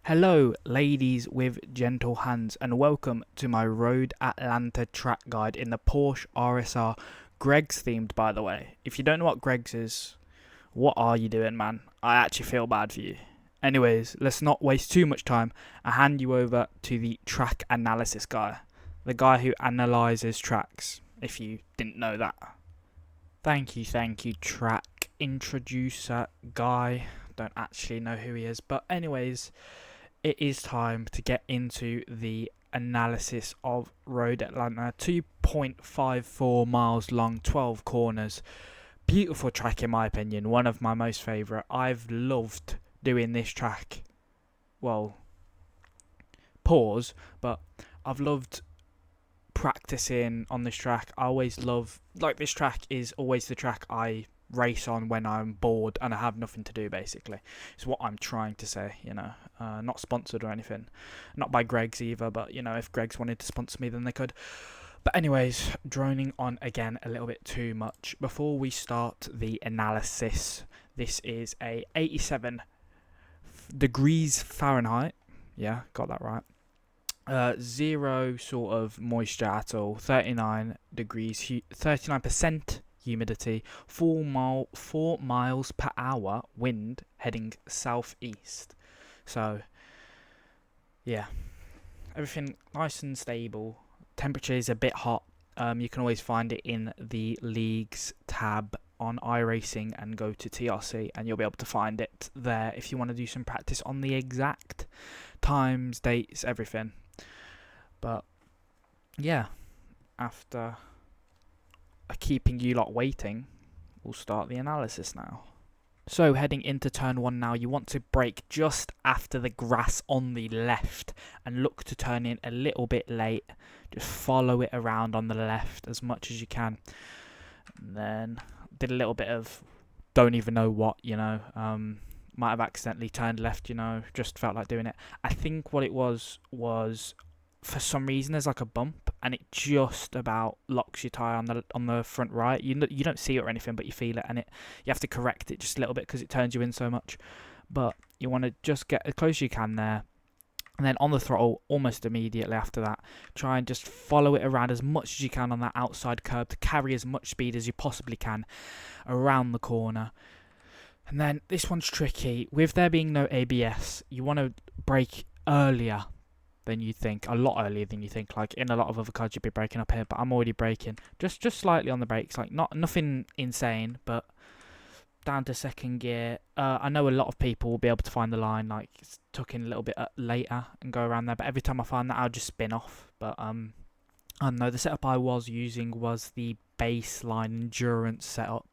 Hello, ladies with gentle hands, and welcome to my Road Atlanta track guide in the Porsche RSR. Greg's themed, by the way. If you don't know what Greg's is, what are you doing, man? I actually feel bad for you. Anyways, let's not waste too much time. I hand you over to the track analysis guy, the guy who analyzes tracks, if you didn't know that. Thank you, track introducer guy. Don't actually know who he is, but anyways, it is time to get into the analysis of Road Atlanta. 2.54 miles long, 12 corners. Beautiful track in my opinion, one of my most favourite. I've loved doing this track. Well, pause, but I've loved practicing on this track. I always love, this track is always the track I race on when I'm bored and I have nothing to do, basically. It's what I'm trying to say, not sponsored or anything, not by Greg's either, but if Greg's wanted to sponsor me then they could. But anyways, droning on again a little bit too much. Before we start the analysis, this is a 87 degrees Fahrenheit, yeah, got that right, zero sort of moisture at all, 39 degrees, 39% humidity, 4 miles per hour wind heading southeast. So yeah, everything nice and stable. Temperature is a bit hot. You can always find it in the leagues tab on iRacing and go to TRC and you'll be able to find it there if you want to do some practice on the exact times, dates, everything. But yeah, after keeping you lot waiting, we'll start the analysis now. So heading into turn 1 now, you want to brake just after the grass on the left and look to turn in a little bit late. Just follow it around on the left as much as you can. And then did a little bit of don't even know what, might have accidentally turned left, just felt like doing it. I think what it was for some reason there's like a bump and it just about locks your tyre on the front right. You don't see it or anything, but you feel it, and you have to correct it just a little bit because it turns you in so much. But you want to just get as close as you can there, and then on the throttle almost immediately after that, try and just follow it around as much as you can on that outside curb to carry as much speed as you possibly can around the corner. And then this one's tricky. With there being no ABS, you want to brake earlier than you think, a lot earlier than you think. Like in a lot of other cars you'd be braking up here, but I'm already braking just slightly on the brakes, like nothing insane, but down to second gear. I know a lot of people will be able to find the line like it's tuck in a little bit later and go around there, but every time I find that I'll just spin off. But I don't know, the setup I was using was the baseline endurance setup.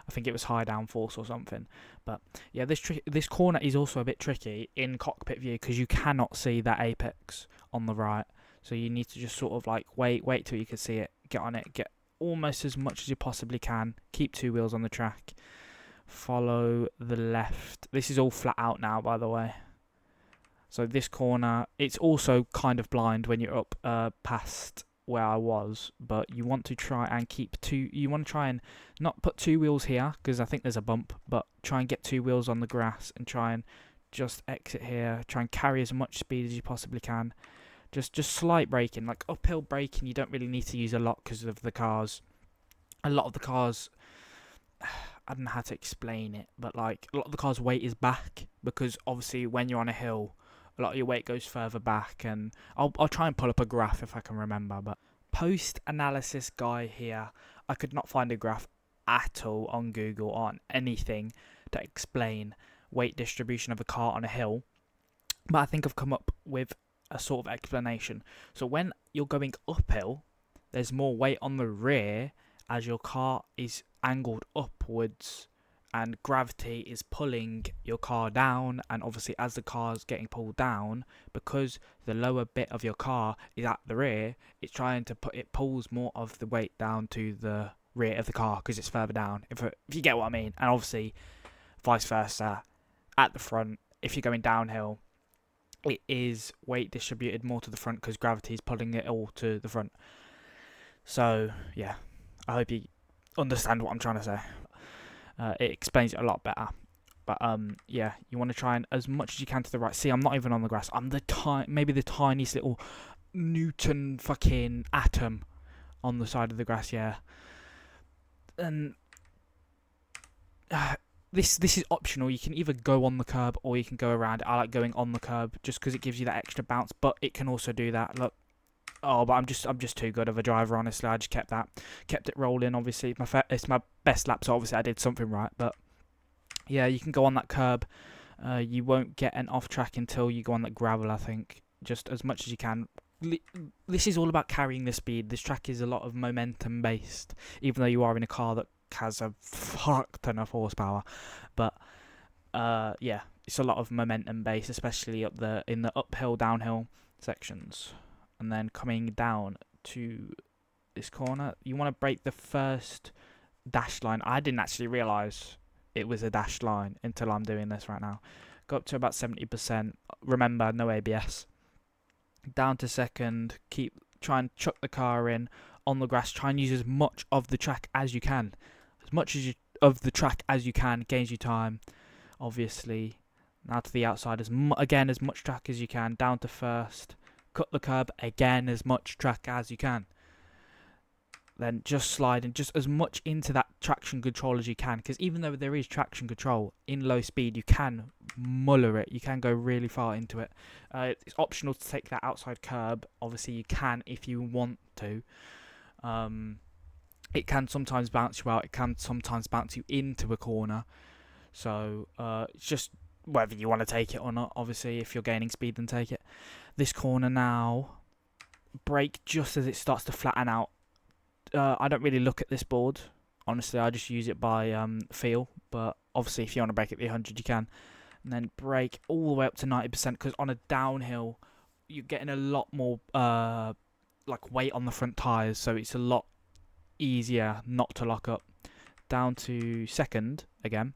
I think it was high downforce or something. But yeah, this corner is also a bit tricky in cockpit view because you cannot see that apex on the right. So you need to just sort of like wait till you can see it, get on it, get almost as much as you possibly can, keep two wheels on the track, follow the left. This is all flat out now, by the way. So this corner, it's also kind of blind when you're up past where I was, but you want to try and you want to try and not put two wheels here because I think there's a bump, but try and get two wheels on the grass and try and just exit here, try and carry as much speed as you possibly can. Just slight braking, like uphill braking you don't really need to use a lot because of the cars. A lot of the cars, I don't know how to explain it, but like a lot of the cars' weight is back because obviously when you're on a hill, a lot of your weight goes further back, and I'll try and pull up a graph if I can remember. But post-analysis guy here, I could not find a graph at all on Google on anything to explain weight distribution of a car on a hill. But I think I've come up with a sort of explanation. So when you're going uphill, there's more weight on the rear as your car is angled upwards and gravity is pulling your car down, and obviously as the car's getting pulled down, because the lower bit of your car is at the rear, it pulls more of the weight down to the rear of the car because it's further down, if you get what I mean. And obviously vice versa at the front, if you're going downhill, it is weight distributed more to the front because gravity is pulling it all to the front. So yeah, I hope you understand what I'm trying to say. It explains it a lot better. But yeah, you want to try and as much as you can to the right. See, I'm not even on the grass. I'm maybe the tiniest little Newton fucking atom on the side of the grass. Yeah, and this is optional. You can either go on the curb or you can go around it. I like going on the curb just because it gives you that extra bounce. But it can also do that. Look. Oh, but I'm just too good of a driver, honestly. I just kept it rolling. Obviously, it's my best lap, so obviously I did something right. But yeah, you can go on that curb. You won't get an off track until you go on that gravel, I think. Just as much as you can. This is all about carrying the speed. This track is a lot of momentum based, even though you are in a car that has a fuck ton of horsepower. But yeah, it's a lot of momentum based, especially in the uphill, downhill sections. And then coming down to this corner, you want to break the first dash line. I didn't actually realise it was a dash line until I'm doing this right now. Go up to about 70%. Remember, no ABS. Down to second. Try and chuck the car in on the grass. Try and use as much of the track as you can. As much of the track as you can gains you time. Obviously, now to the outside. As much track as you can. Down to first. Cut the curb, again, as much track as you can. Then just slide and just as much into that traction control as you can. Because even though there is traction control in low speed, you can muller it. You can go really far into it. It's optional to take that outside curb. Obviously, you can if you want to. It can sometimes bounce you out. It can sometimes bounce you into a corner. So it's just whether you want to take it or not. Obviously, if you're gaining speed, then take it. This corner now, brake just as it starts to flatten out. I don't really look at this board. Honestly, I just use it by feel. But obviously, if you want to brake at the 100, you can. And then brake all the way up to 90%, because on a downhill, you're getting a lot more like weight on the front tyres. So it's a lot easier not to lock up. Down to second again.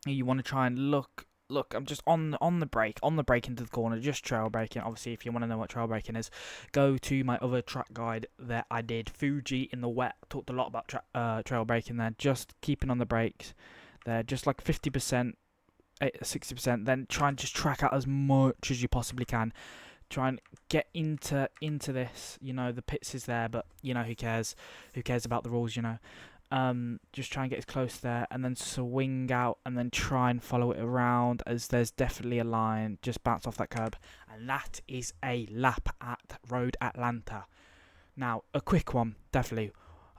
You want to try and look, I'm just on the brake into the corner, just trail braking. Obviously, if you want to know what trail braking is, go to my other track guide that I did, Fuji in the wet. Talked a lot about trail braking there. Just keeping on the brakes there, just like 50%, 60%. Then try and just track out as much as you possibly can. Try and get into this. You know, the pits is there, but you know, who cares? Who cares about the rules? You know. Just try and get as close there and then swing out and then try and follow it around, as there's definitely a line. Just bounce off that curb, and that is a lap at Road Atlanta. Now, a quick one, definitely.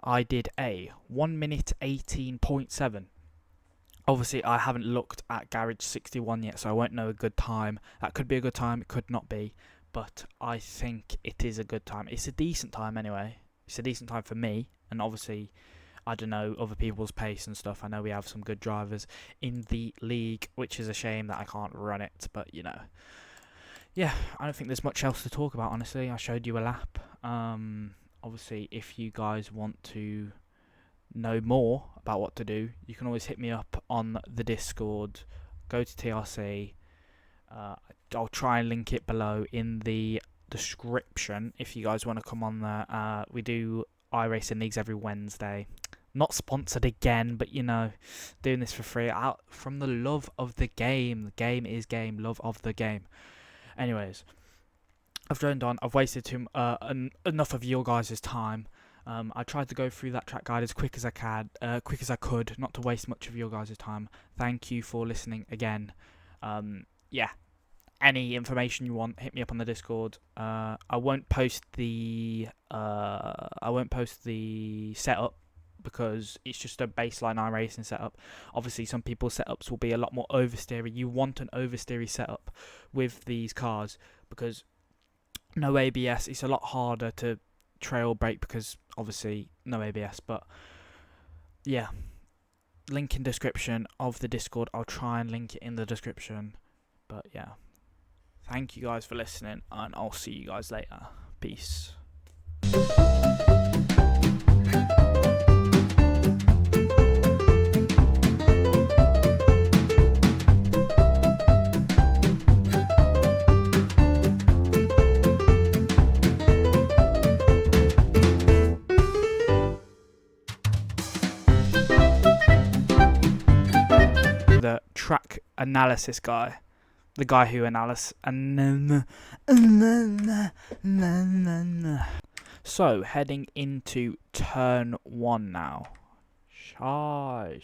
I did a 1 minute 18.7. Obviously, I haven't looked at Garage 61 yet, so I won't know a good time. That could be a good time, it could not be, but I think it is a good time. It's a decent time anyway. It's a decent time for me, and obviously, I don't know other people's pace and stuff. I know we have some good drivers in the league, which is a shame that I can't run it. But, you know, yeah, I don't think there's much else to talk about, honestly. I showed you a lap. Obviously, if you guys want to know more about what to do, you can always hit me up on the Discord. Go to TRC. I'll try and link it below in the description if you guys want to come on there. We do iRacing leagues every Wednesday. Not sponsored again, but you know, doing this for free out from the love of the game. The game is game, love of the game. Anyways, I've droned on. I've wasted enough of your guys' time. I tried to go through that track guide as quick as I could, not to waste much of your guys' time. Thank you for listening again. Yeah. Any information you want, hit me up on the Discord. I won't post the setup because it's just a baseline iRacing setup. Obviously, some people's setups will be a lot more oversteery. You want an oversteery setup with these cars because no ABS. It's a lot harder to trail brake because obviously no ABS. But yeah, link in description of the Discord. I'll try and link it in the description. But yeah. Thank you guys for listening, and I'll see you guys later. Peace. The track analysis guy. The guy who analysis. So, heading into turn 1 now. Shy.